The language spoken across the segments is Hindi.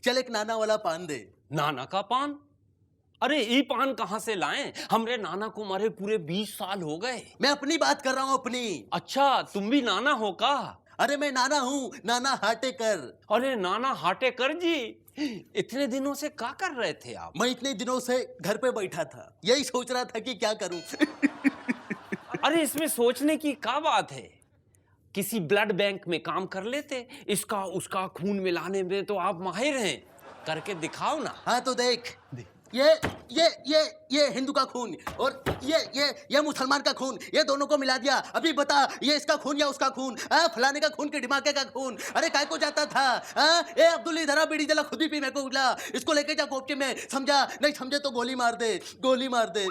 चल एक नाना वाला पान दे। नाना का पान? अरे ये पान कहाँ से लाएं? हमरे नाना को मरे पूरे 20 साल हो गए। मैं अपनी बात कर रहा हूँ, अपनी। अच्छा, तुम भी नाना हो का? अरे मैं नाना हूँ, नाना हाटेकर। अरे नाना हाटेकर जी, इतने दिनों से क्या कर रहे थे आप? मैं इतने दिनों से घर पे बैठा था, यही सोच रहा था कि क्या करूं। अरे इसमें सोचने की क्या बात है? किसी ब्लड बैंक में काम कर लेते, इसका उसका खून मिलाने में तो आप माहिर हैं। करके दिखाओ ना। हाँ तो देख, ये हिंदू का खून और ये मुसलमान का खून, ये दोनों को मिला दिया। अभी बता, ये इसका खून या उसका खून? फलाने का खून कि ढिमाके का खून? अरे काय को जाता था? ए अब्दुल इधर आ, बीड़ी जला, खुद ही पीने को उगला। इसको लेके जा कोपचे में, समझा? नहीं समझे तो गोली मार दे, गोली मार दे।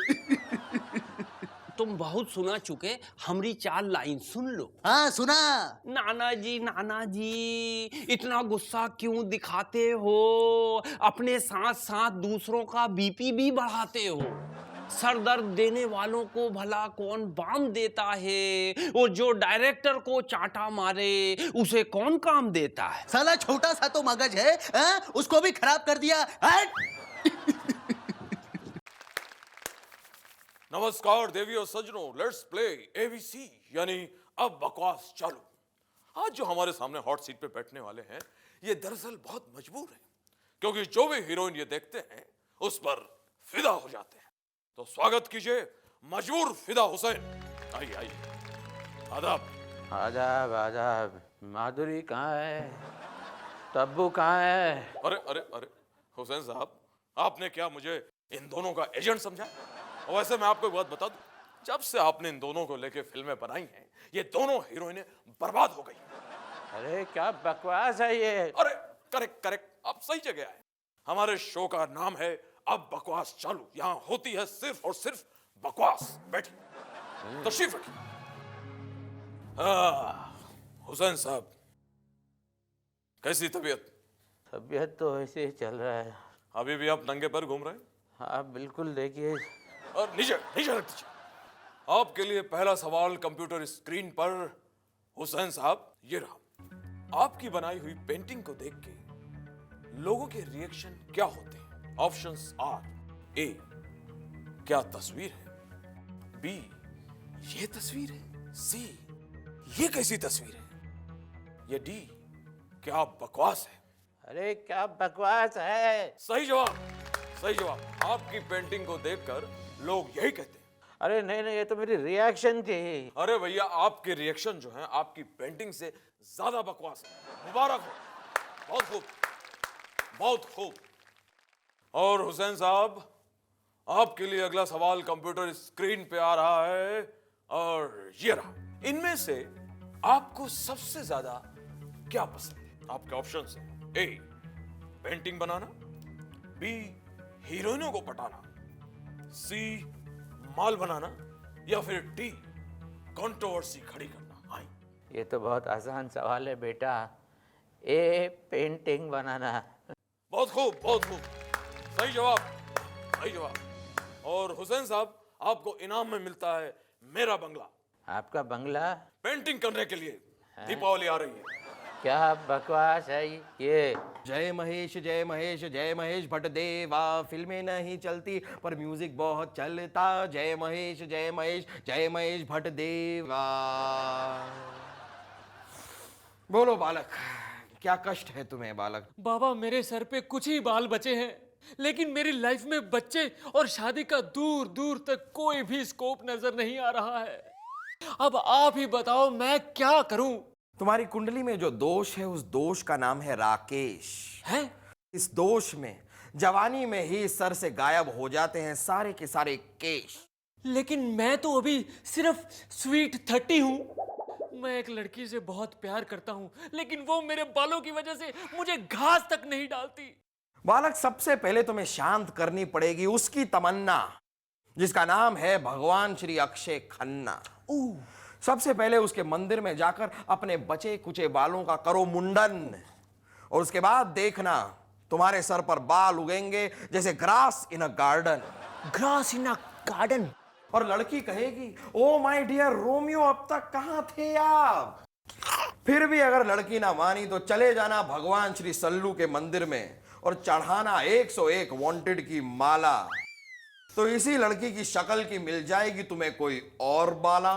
तुम बहुत सुना चुके, हमरी 4 लाइन सुन लो। हाँ सुना। नाना जी, इतना गुस्सा क्यों दिखाते हो? अपने साथ साथ दूसरों का बीपी भी बढ़ाते हो। सर दर्द देने वालों को भला कौन बाम देता है? वो जो डायरेक्टर को चाटा मारे उसे कौन काम देता है? साला छोटा सा तो मगज है, उसको भी खराब कर दिया। हट! नमस्कार देवी और सज्जनों, लेट्स प्ले एबीसी यानी अब बकवास चालू। आज जो हमारे सामने हॉट सीट पे बैठने वाले हैं, ये दरअसल बहुत मजबूर हैं, क्योंकि जो भी हीरोइन ये देखते हैं उस पर फिदा हो जाते हैं। तो स्वागत कीजिए मजबूर फिदा हुसैन। आइए आइए। आदाब। आदाब आदाब। माधुरी कहाँ है? तब्बू कहाँ है? अरे अरे अरे हुसैन साहब, आपने क्या मुझे इन दोनों का एजेंट समझा? और वैसे मैं आपको एक बात बता दूं, जब से आपने इन दोनों को लेके फिल्में बनाई हैं, ये दोनों हीरोइनें बर्बाद हो गई। अरे क्या बकवास है ये? अरे करेक्ट करेक्ट, आप सही जगह आए। हमारे शो का नाम है अब बकवास चालू। यहाँ होती है सिर्फ और सिर्फ बकवास। बैठिए, तशरीफ रखिए। हुसैन साहब, कैसी तबीयत? तबीयत तो ऐसे ही चल रहा है। अभी भी आप नंगे पैर घूम रहे हैं? हाँ बिल्कुल, देखिए। और नीचे नीचे रख दीजिए। आपके लिए पहला सवाल कंप्यूटर स्क्रीन पर। हुसैन साहब, ये रहा। आपकी बनाई हुई पेंटिंग को देख के लोगों के रिएक्शन क्या होते हैं? ऑप्शंस आर: ए, क्या तस्वीर है? बी, ये तस्वीर है? सी, ये कैसी तस्वीर है? या डी, क्या बकवास है? अरे क्या बकवास है? सही जवाब, सही जवाब। आपकी पेंटिंग को देखकर लोग यही कहते हैं। अरे नहीं नहीं, ये तो मेरी रिएक्शन थी। अरे भैया, आपके रिएक्शन जो हैं आपकी पेंटिंग से ज्यादा बकवास है। मुबारक हो, बहुत खूब, बहुत खूब। और हुसैन साहब, आपके लिए अगला सवाल कंप्यूटर स्क्रीन पे आ रहा है और ये रहा। इनमें से आपको सबसे ज्यादा क्या पसंद है? आपके ऑप्शन है: ए, पेंटिंग बनाना, बी, हीरोइनों को पटाना, सी, माल बनाना, या फिर डी, कंट्रोवर्सी खड़ी करना। आई, ये तो बहुत आसान सवाल है बेटा। ए, पेंटिंग बनाना। बहुत खूब, बहुत खूब, सही जवाब, सही जवाब। और हुसैन साहब, आपको इनाम में मिलता है मेरा बंगला। आपका बंगला? पेंटिंग करने के लिए। दीपावली आ रही है। क्या बकवास है ये? जय महेश जय महेश जय महेश भट्टदेवा। फिल्में नहीं चलती पर म्यूजिक बहुत चलता। जय महेश जय महेश जय महेश भट्टदेवा। बोलो बालक, क्या कष्ट है तुम्हें बालक? बाबा, मेरे सर पे कुछ ही बाल बचे हैं, लेकिन मेरी लाइफ में बच्चे और शादी का दूर दूर तक कोई भी स्कोप नजर नहीं आ रहा है। अब आप ही बताओ मैं क्या करूं? तुम्हारी कुंडली में जो दोष है, उस दोष का नाम है राकेश। है? इस दोष में जवानी में ही सर से गायब हो जाते हैं सारे के सारे केश। लेकिन मैं तो अभी सिर्फ स्वीट 30 हूं। मैं एक लड़की से बहुत प्यार करता हूं, लेकिन वो मेरे बालों की वजह से मुझे घास तक नहीं डालती। बालक, सबसे पहले तुम्हें शांत करनी पड़ेगी उसकी तमन्ना, जिसका नाम है भगवान श्री अक्षय खन्ना। सबसे पहले उसके मंदिर में जाकर अपने बचे कुचे बालों का करो मुंडन, और उसके बाद देखना तुम्हारे सर पर बाल उगेंगे जैसे ग्रास इन अ गार्डन। ग्रास इन अ गार्डन? और लड़की कहेगी, ओ माय डियर रोमियो, अब तक कहां थे आप? फिर भी अगर लड़की ना मानी तो चले जाना भगवान श्री सल्लू के मंदिर में और चढ़ाना 101 वांटेड की माला, तो इसी लड़की की शक्ल की मिल जाएगी तुम्हें कोई और बाला।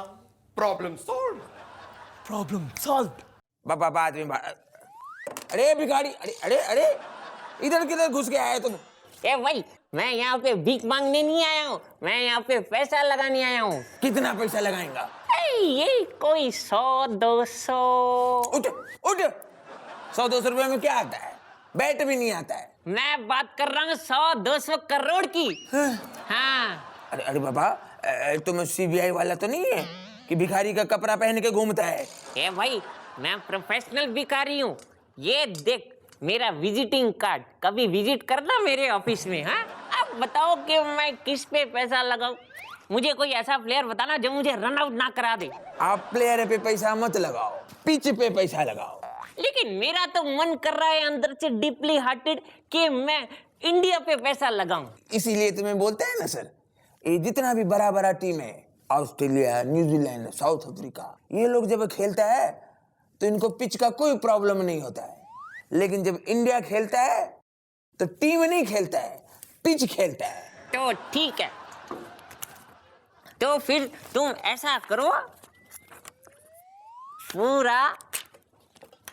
Problem solve. Problem solve. बाबा बाद में अरे भिखारी, अरे अरे अरे इधर किधर घुस के आए तुम? ए भाई, मैं यहाँ पे भीख मांगने नहीं आया हूँ, मैं यहाँ पे पैसा लगाने आया हूँ। कितना पैसा लगाएगा? ये कोई 100-200। उठ उठ, 100-200 रुपए में क्या आता है? बैट भी नहीं आता है। मैं बात कर रहा हूँ 100-200 करोड़ की। हाँ। अरे अरे बाबा, तुम CBI वाला तो नहीं है कि भिखारी का कपड़ा पहन के घूमता है? ए भाई, मैं प्रोफेशनल भिखारी हूँ। ये देख मेरा विजिटिंग कार्ड, कभी विजिट करना मेरे ऑफिस में। हाँ, अब बताओ कि मैं किस पे पैसा लगाऊं। मुझे कोई ऐसा प्लेयर बताना जो मुझे रन आउट ना करा दे। आप प्लेयर पे पैसा मत लगाओ, पिच पे पैसा लगाओ। लेकिन मेरा तो मन कर रहा है अंदर से डीपली हार्टेड कि मैं इंडिया पे पैसा लगाऊं। इसीलिए तुम्हें बोलते हैं ना सर, ये जितना भी बड़ा बड़ा टीम है, ऑस्ट्रेलिया, न्यूजीलैंड, साउथ अफ्रीका, ये लोग जब खेलता है तो इनको पिच का कोई प्रॉब्लम नहीं होता है। लेकिन जब इंडिया खेलता है तो टीम नहीं खेलता है, पिच खेलता है। तो ठीक है, तो फिर तुम ऐसा करो, पूरा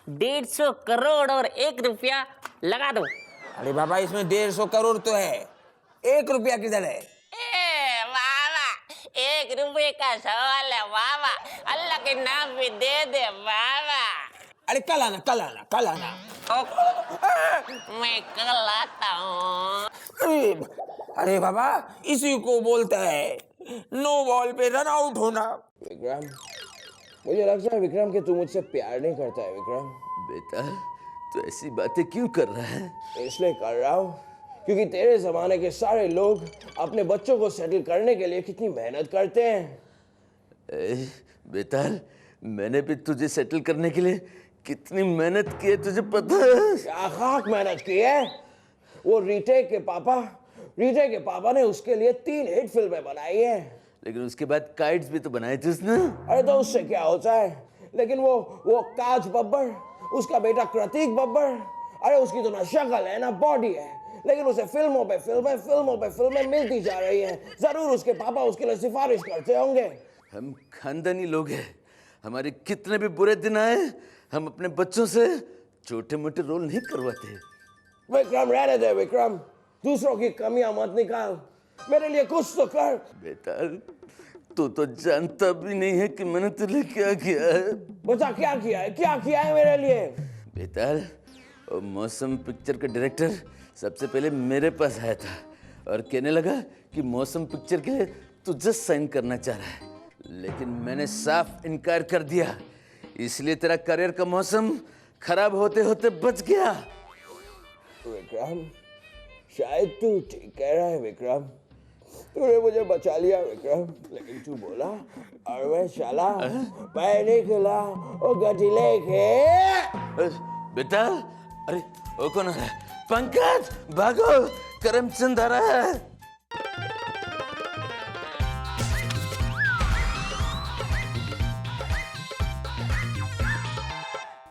150 करोड़ और 1 रुपया लगा दो। अरे बाबा, इसमें 150 करोड़ तो है, 1 रुपया किधर है? ए बाबा, 1 रुपये का सवाल है बाबा, अल्लाह के नाम पे दे दे बाबा। अरे कल आना, कल आना, कल आना। मैं कल आता हूँ। अरे बाबा, इसी को बोलता है नो बॉल पे रन आउट होना। विक्रम, मुझे लगता है विक्रम कि तू मुझसे प्यार नहीं करता है। विक्रम बेटा, तो ऐसी बातें क्यों कर रहा है? इसलिए कर रहा हूँ क्योंकि तेरे जमाने के सारे लोग अपने बच्चों को सेटल करने के लिए कितनी मेहनत करते हैं। बेटा, मैंने भी तुझे सेटल करने के लिए कितनी मेहनत की है तुझे पता है? क्या खाक मेहनत की है? वो रीटेक के पापा ने उसके लिए 3 हिट फिल्में बनाई हैं। लेकिन उसके बाद काइट्स भी तो बनाए थे उसने। अरे तो उससे क्या होता है? लेकिन वो काज बब्बर, उसका बेटा प्रतीक बब्बर, अरे उसकी तो ना शक्ल है ना बॉडी है, लेकिन उसे फिल्मों पे फिल्में मिलती जा रही हैं। जरूर उसके पापा उसके लिए सिफारिश करते होंगे। हम खानदानी लोग हैं, हमारे कितने भी बुरे दिन आए, हम अपने बच्चों से छोटे मोटे रोल नहीं करवाते। विक्रम, रहने दे विक्रम, दूसरों की कमियां मत निकाल, मेरे लिए कुछ तो कर। बेटा, तू तो जानता भी नहीं है कि मैंने तुझे क्या किया है। बता, क्या किया है मेरे लिए? बेटा, वो मौसम पिक्चर का डायरेक्टर सबसे पहले मेरे पास आया था और कहने लगा कि मौसम पिक्चर के लिए तुझे साइन करना चाह रहा है, लेकिन मैंने साफ इनकार कर दिया। इसलिए तेरा करियर का मौसम खराब होते होते बच गया। विक्रम, शायद तू ठीक कह रहा है विक्रम, तूने मुझे बचा लिया विक्रम, लेकिन तू बोला और मैं चला, मैं निकला ओ गड्डी लेके। बेटा, अरे वो कौन है? पंकज, भागो, करमचंद आ रहा है।